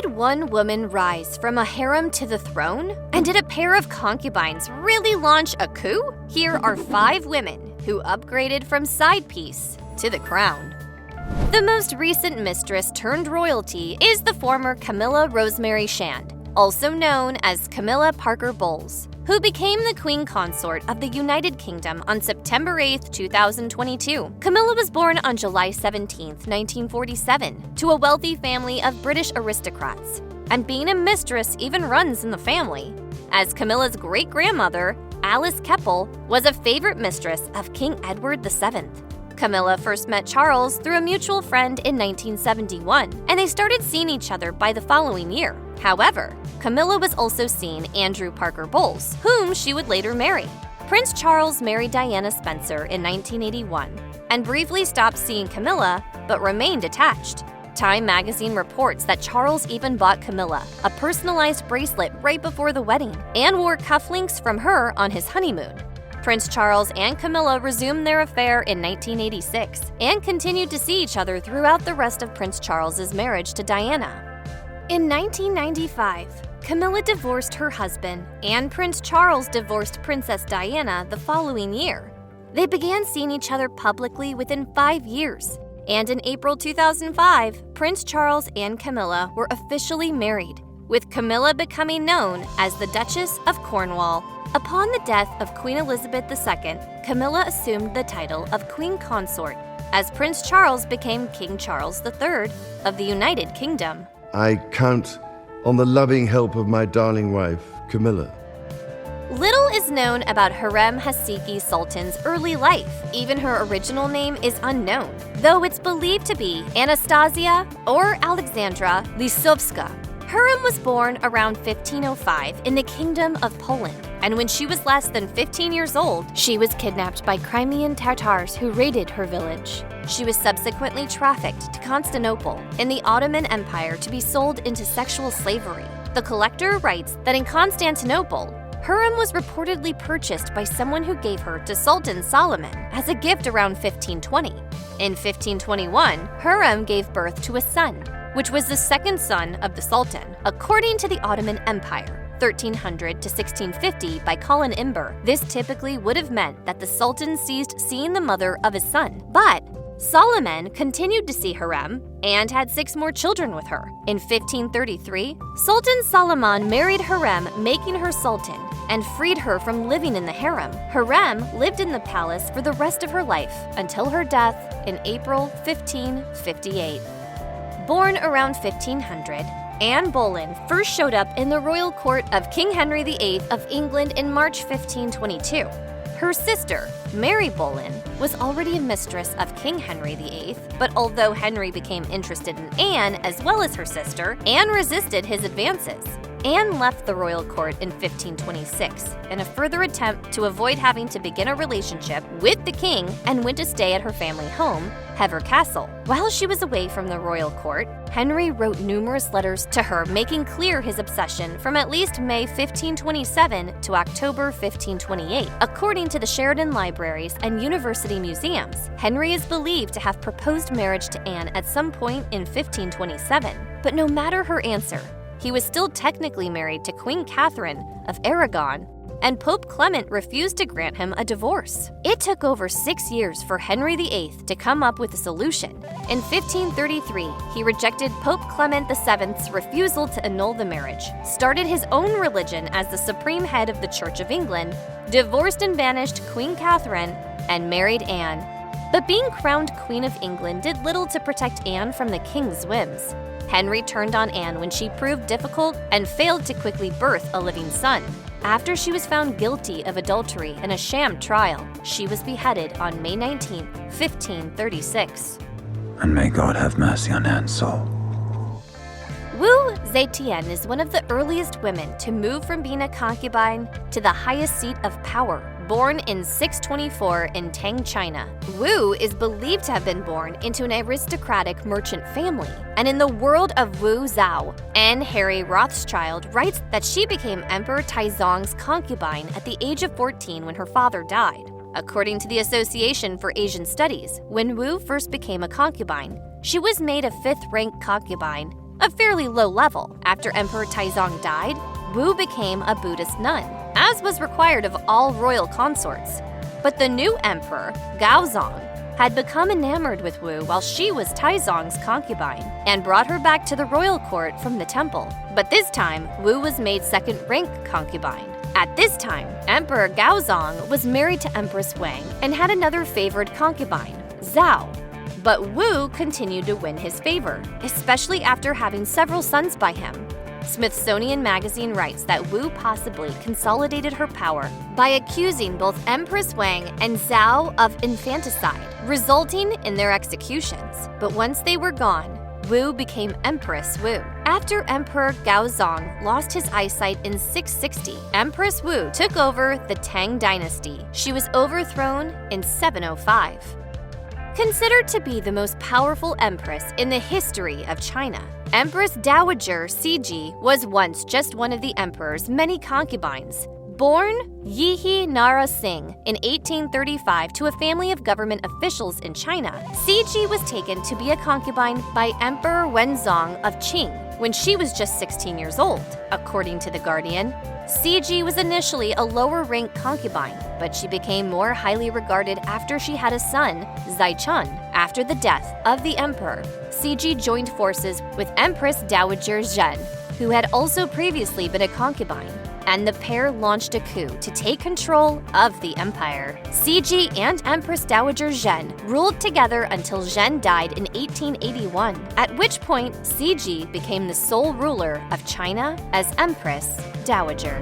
did one woman rise from a harem to the throne? And did a pair of concubines really launch a coup? Here are 5 women who upgraded from side piece to the crown. The most recent mistress turned royalty is the former Camilla Rosemary Shand, also known as Camilla Parker Bowles, who became the Queen Consort of the United Kingdom on September 8, 2022. Camilla was born on July 17, 1947, to a wealthy family of British aristocrats, and being a mistress even runs in the family, as Camilla's great-grandmother, Alice Keppel, was a favorite mistress of King Edward VII. Camilla first met Charles through a mutual friend in 1971, and they started seeing each other by the following year. However, Camilla was also seeing Andrew Parker Bowles, whom she would later marry. Prince Charles married Diana Spencer in 1981 and briefly stopped seeing Camilla but remained attached. Time magazine reports that Charles even bought Camilla a personalized bracelet right before the wedding and wore cufflinks from her on his honeymoon. Prince Charles and Camilla resumed their affair in 1986 and continued to see each other throughout the rest of Prince Charles's marriage to Diana. In 1995, Camilla divorced her husband, and Prince Charles divorced Princess Diana the following year. They began seeing each other publicly within 5 years, and in April 2005, Prince Charles and Camilla were officially married, with Camilla becoming known as the Duchess of Cornwall. Upon the death of Queen Elizabeth II, Camilla assumed the title of Queen Consort, as Prince Charles became King Charles III of the United Kingdom. I count on the loving help of my darling wife, Camilla. Little is known about Hurrem Haseki Sultan's early life. Even her original name is unknown, though it's believed to be Anastasia or Alexandra Lisowska. Hurrem was born around 1505 in the Kingdom of Poland, and when she was less than 15 years old, she was kidnapped by Crimean Tatars who raided her village. She was subsequently trafficked to Constantinople in the Ottoman Empire to be sold into sexual slavery. The Collector writes that in Constantinople, Hurrem was reportedly purchased by someone who gave her to Sultan Solomon as a gift around 1520. In 1521, Hurrem gave birth to a son, which was the second son of the Sultan. According to the Ottoman Empire, 1300 to 1650 by Colin Imber, this typically would have meant that the Sultan ceased seeing the mother of his son. But Solomon continued to see Hurrem and had 6 more children with her. In 1533, Sultan Solomon married Hurrem, making her Sultan, and freed her from living in the harem. Hurrem lived in the palace for the rest of her life until her death in April 1558. Born around 1500, Anne Boleyn first showed up in the royal court of King Henry VIII of England in March 1522. Her sister, Mary Boleyn, was already a mistress of King Henry VIII, but although Henry became interested in Anne as well as her sister, Anne resisted his advances. Anne left the royal court in 1526 in a further attempt to avoid having to begin a relationship with the king and went to stay at her family home, Hever Castle. While she was away from the royal court, Henry wrote numerous letters to her making clear his obsession from at least May 1527 to October 1528. According to the Sheridan Libraries and University Museums, Henry is believed to have proposed marriage to Anne at some point in 1527. But no matter her answer, he was still technically married to Queen Catherine of Aragon, and Pope Clement refused to grant him a divorce. It took over 6 years for Henry VIII to come up with a solution. In 1533, he rejected Pope Clement VII's refusal to annul the marriage, started his own religion as the supreme head of the Church of England, divorced and banished Queen Catherine, and married Anne. But being crowned Queen of England did little to protect Anne from the king's whims. Henry turned on Anne when she proved difficult and failed to quickly birth a living son. After she was found guilty of adultery in a sham trial, she was beheaded on May 19, 1536. And may God have mercy on Anne's soul. Wu Zetian is one of the earliest women to move from being a concubine to the highest seat of power. Born in 624 in Tang, China, Wu is believed to have been born into an aristocratic merchant family. And in the world of Wu Zhao, Anne Harry Rothschild writes that she became Emperor Taizong's concubine at the age of 14 when her father died. According to the Association for Asian Studies, when Wu first became a concubine, she was made a 5th-rank concubine a fairly low level. After Emperor Taizong died, Wu became a Buddhist nun, as was required of all royal consorts. But the new emperor, Gaozong, had become enamored with Wu while she was Taizong's concubine and brought her back to the royal court from the temple. But this time, Wu was made second-rank concubine. At this time, Emperor Gaozong was married to Empress Wang and had another favored concubine, Zhao. But Wu continued to win his favor, especially after having several sons by him. Smithsonian Magazine writes that Wu possibly consolidated her power by accusing both Empress Wang and Zhao of infanticide, resulting in their executions. But once they were gone, Wu became Empress Wu. After Emperor Gaozong lost his eyesight in 660, Empress Wu took over the Tang dynasty. She was overthrown in 705. Considered to be the most powerful empress in the history of China, Empress Dowager Cixi was once just one of the emperor's many concubines. Born Yihe Nara Singh in 1835 to a family of government officials in China, Cixi was taken to be a concubine by Emperor Wenzong of Qing when she was just 16 years old. According to The Guardian, Cixi was initially a lower-rank concubine, but she became more highly regarded after she had a son, Zaichun. After the death of the emperor, Cixi joined forces with Empress Dowager Zhen, who had also previously been a concubine, and the pair launched a coup to take control of the empire. Cixi and Empress Dowager Zhen ruled together until Zhen died in 1881, at which point Cixi became the sole ruler of China as Empress Dowager.